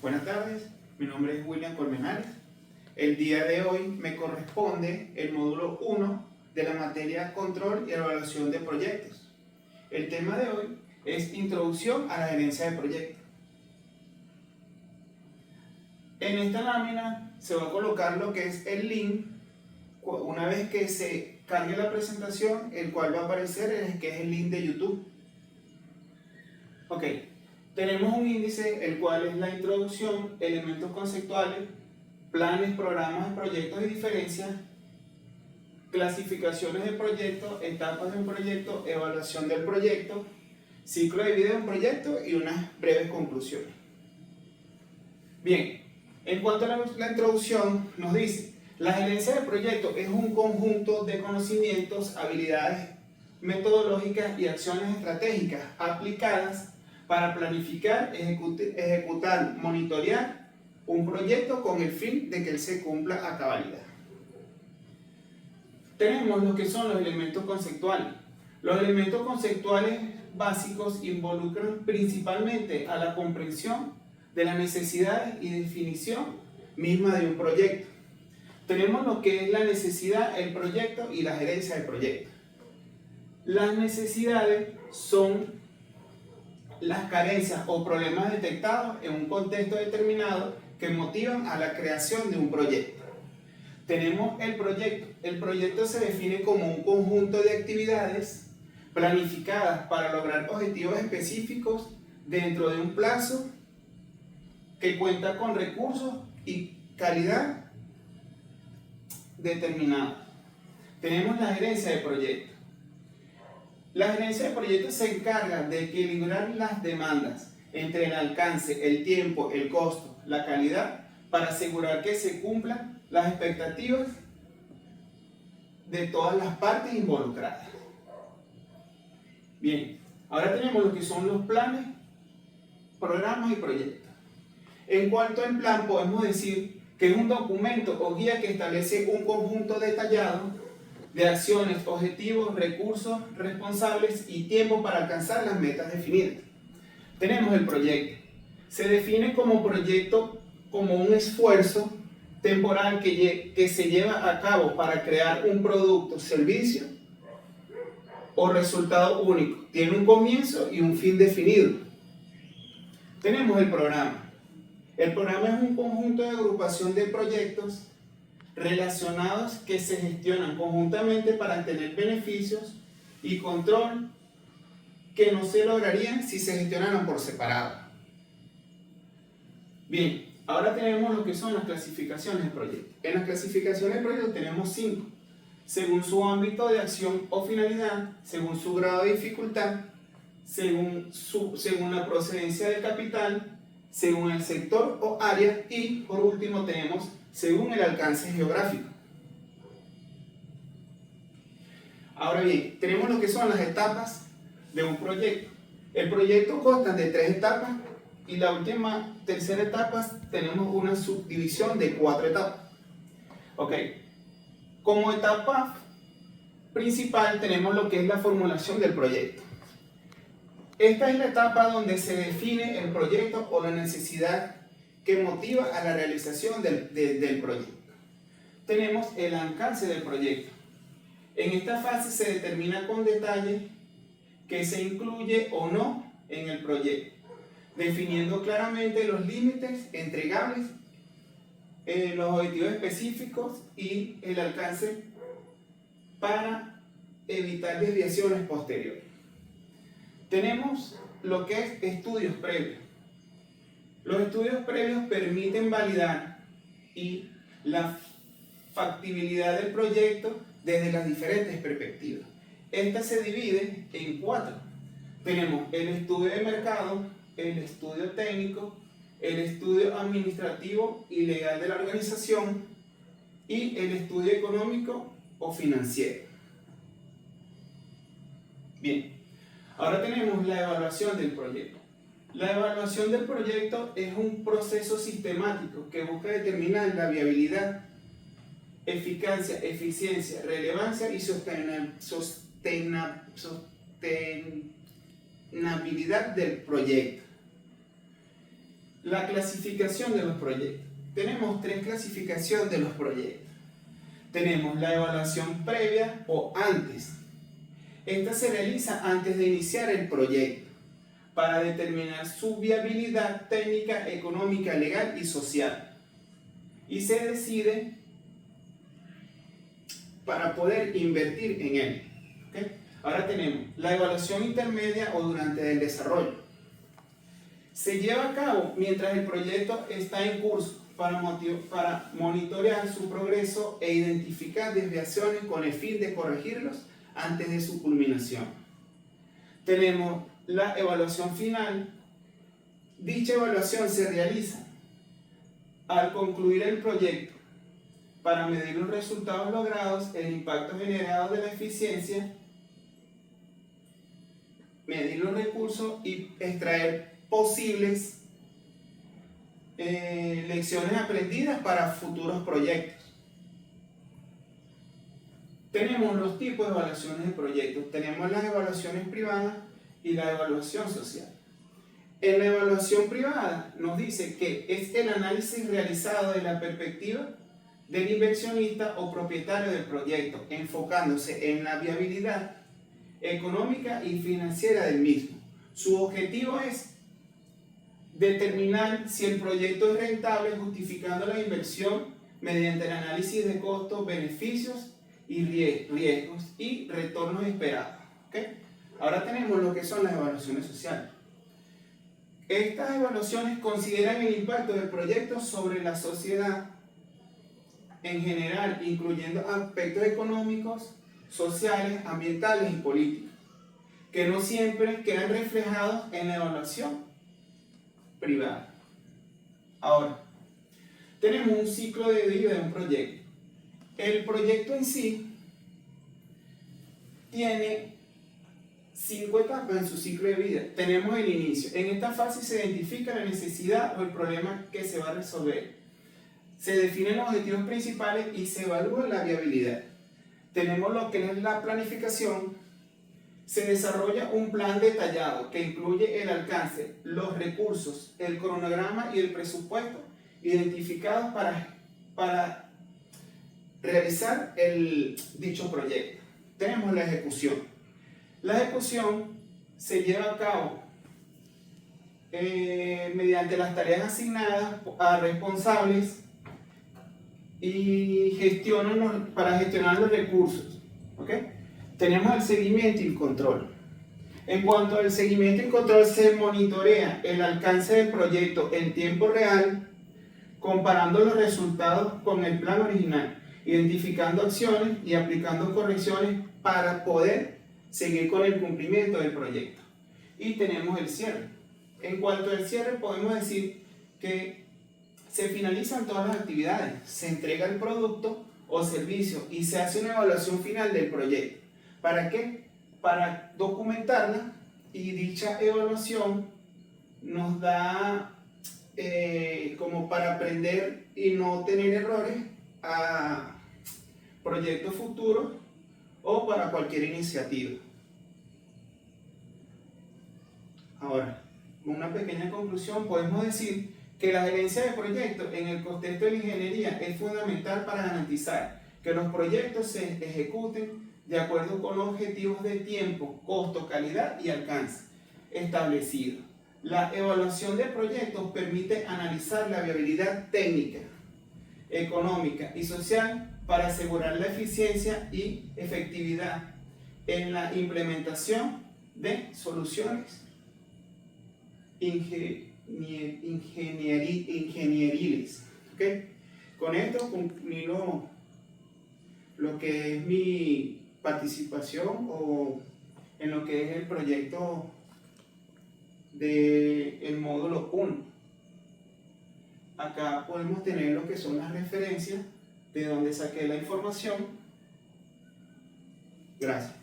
Buenas tardes, mi nombre es William Colmenares. El día de hoy me corresponde el módulo 1 de la materia Control y Evaluación de Proyectos. El tema de hoy es Introducción a la Gerencia de Proyectos. En esta lámina se va a colocar lo que es el link una vez que se cargue la presentación, el cual va a aparecer que es el link de YouTube. Ok. Tenemos un índice, el cual es la introducción, elementos conceptuales, planes, programas, proyectos y diferencias, clasificaciones de proyectos, etapas de un proyecto, evaluación del proyecto, ciclo de vida de un proyecto y unas breves conclusiones. Bien, en cuanto a la introducción, nos dice: la gerencia de proyectos es un conjunto de conocimientos, habilidades metodológicas y acciones estratégicas aplicadas para planificar, ejecutar, monitorear un proyecto con el fin de que él se cumpla a cabalidad. Tenemos lo que son los elementos conceptuales. Los elementos conceptuales básicos involucran principalmente a la comprensión de las necesidades y definición misma de un proyecto. Tenemos lo que es la necesidad, el proyecto y la gerencia del proyecto. Las necesidades son las carencias o problemas detectados en un contexto determinado que motivan a la creación de un proyecto. Tenemos el proyecto. El proyecto se define como un conjunto de actividades planificadas para lograr objetivos específicos dentro de un plazo que cuenta con recursos y calidad determinada. Tenemos la gerencia de proyectos. La gerencia de proyectos se encarga de equilibrar las demandas entre el alcance, el tiempo, el costo, la calidad, para asegurar que se cumplan las expectativas de todas las partes involucradas. Bien, ahora tenemos lo que son los planes, programas y proyectos. En cuanto al plan, podemos decir que es un documento o guía que establece un conjunto detallado de acciones, objetivos, recursos, responsables y tiempo para alcanzar las metas definidas. Tenemos el proyecto. Se define como proyecto como un esfuerzo temporal que se lleva a cabo para crear un producto, servicio o resultado único. Tiene un comienzo y un fin definido. Tenemos el programa. El programa es un conjunto de agrupación de proyectos relacionados que se gestionan conjuntamente para tener beneficios y control que no se lograrían si se gestionaran por separado. Bien, ahora tenemos lo que son las clasificaciones de proyectos. En las clasificaciones de proyectos tenemos 5, según su ámbito de acción o finalidad, según su grado de dificultad, según la procedencia del capital, según el sector o área y, por último, tenemos según el alcance geográfico. Ahora bien, tenemos lo que son las etapas de un proyecto. El proyecto consta de 3 etapas y la última, tercera etapa, tenemos una subdivisión de 4 etapas. Ok, como etapa principal tenemos lo que es la formulación del proyecto. Esta es la etapa donde se define el proyecto o la necesidad que motiva a la realización del proyecto. Tenemos el alcance del proyecto. En esta fase se determina con detalle qué se incluye o no en el proyecto, definiendo claramente los límites entregables, los objetivos específicos y el alcance para evitar desviaciones posteriores. Tenemos lo que es estudios previos. Los estudios previos permiten validar y la factibilidad del proyecto desde las diferentes perspectivas. Esta se divide en 4. Tenemos el estudio de mercado, el estudio técnico, el estudio administrativo y legal de la organización y el estudio económico o financiero. Bien, ahora tenemos la evaluación del proyecto. La evaluación del proyecto es un proceso sistemático que busca determinar la viabilidad, eficacia, eficiencia, relevancia y sostenibilidad del proyecto. la clasificación de los proyectos. Tenemos tres clasificaciones de los proyectos. Tenemos la evaluación previa o antes. Esta se realiza antes de iniciar el proyecto para determinar su viabilidad técnica, económica, legal y social. Y se decide para poder invertir en él. ¿Okay? Ahora tenemos la evaluación intermedia o durante el desarrollo. Se lleva a cabo mientras el proyecto está en curso para monitorear su progreso e identificar desviaciones con el fin de corregirlos antes de su culminación. Tenemos la evaluación final. Dicha evaluación se realiza al concluir el proyecto para medir los resultados logrados, el impacto generado de la eficiencia, medir los recursos y extraer posibles lecciones aprendidas para futuros proyectos. Tenemos los tipos de evaluaciones de proyectos. Tenemos las evaluaciones privadas y la evaluación social. En la evaluación privada nos dice que es el análisis realizado de la perspectiva del inversionista o propietario del proyecto, enfocándose en la viabilidad económica y financiera del mismo. Su objetivo es determinar si el proyecto es rentable, justificando la inversión mediante el análisis de costos, beneficios y riesgos y retornos esperados. ¿Okay? Ahora tenemos lo que son las evaluaciones sociales. Estas evaluaciones consideran el impacto del proyecto sobre la sociedad en general, incluyendo aspectos económicos, sociales, ambientales y políticos, que no siempre quedan reflejados en la evaluación privada. Ahora, tenemos un ciclo de vida de un proyecto. El proyecto en sí tiene 5 etapas en su ciclo de vida. Tenemos el inicio. En esta fase se identifica la necesidad o el problema que se va a resolver. Se definen los objetivos principales y se evalúa la viabilidad. Tenemos lo que es la planificación. Se desarrolla un plan detallado que incluye el alcance, los recursos, el cronograma y el presupuesto identificados para realizar dicho proyecto. Tenemos la ejecución. La ejecución se lleva a cabo mediante las tareas asignadas a responsables y para gestionar los recursos. ¿Okay? Tenemos el seguimiento y el control. En cuanto al seguimiento y control, se monitorea el alcance del proyecto en tiempo real, comparando los resultados con el plan original, identificando acciones y aplicando correcciones para poder seguir con el cumplimiento del proyecto. Y tenemos el cierre. En cuanto al cierre, podemos decir que se finalizan todas las actividades, se entrega el producto o servicio y se hace una evaluación final del proyecto. ¿Para qué? Para documentarla, y dicha evaluación nos da como para aprender y no tener errores a proyectos futuros o para cualquier iniciativa. Ahora, una pequeña conclusión, podemos decir que la gerencia de proyectos en el contexto de la ingeniería es fundamental para garantizar que los proyectos se ejecuten de acuerdo con los objetivos de tiempo, costo, calidad y alcance establecidos. La evaluación de proyectos permite analizar la viabilidad técnica, económica y social para asegurar la eficiencia y efectividad en la implementación de soluciones ingenieriles. ¿Okay? Con esto concluyo lo que es mi participación en lo que es el proyecto del módulo 1. Acá podemos tener lo que son las referencias de donde saqué la información. Gracias.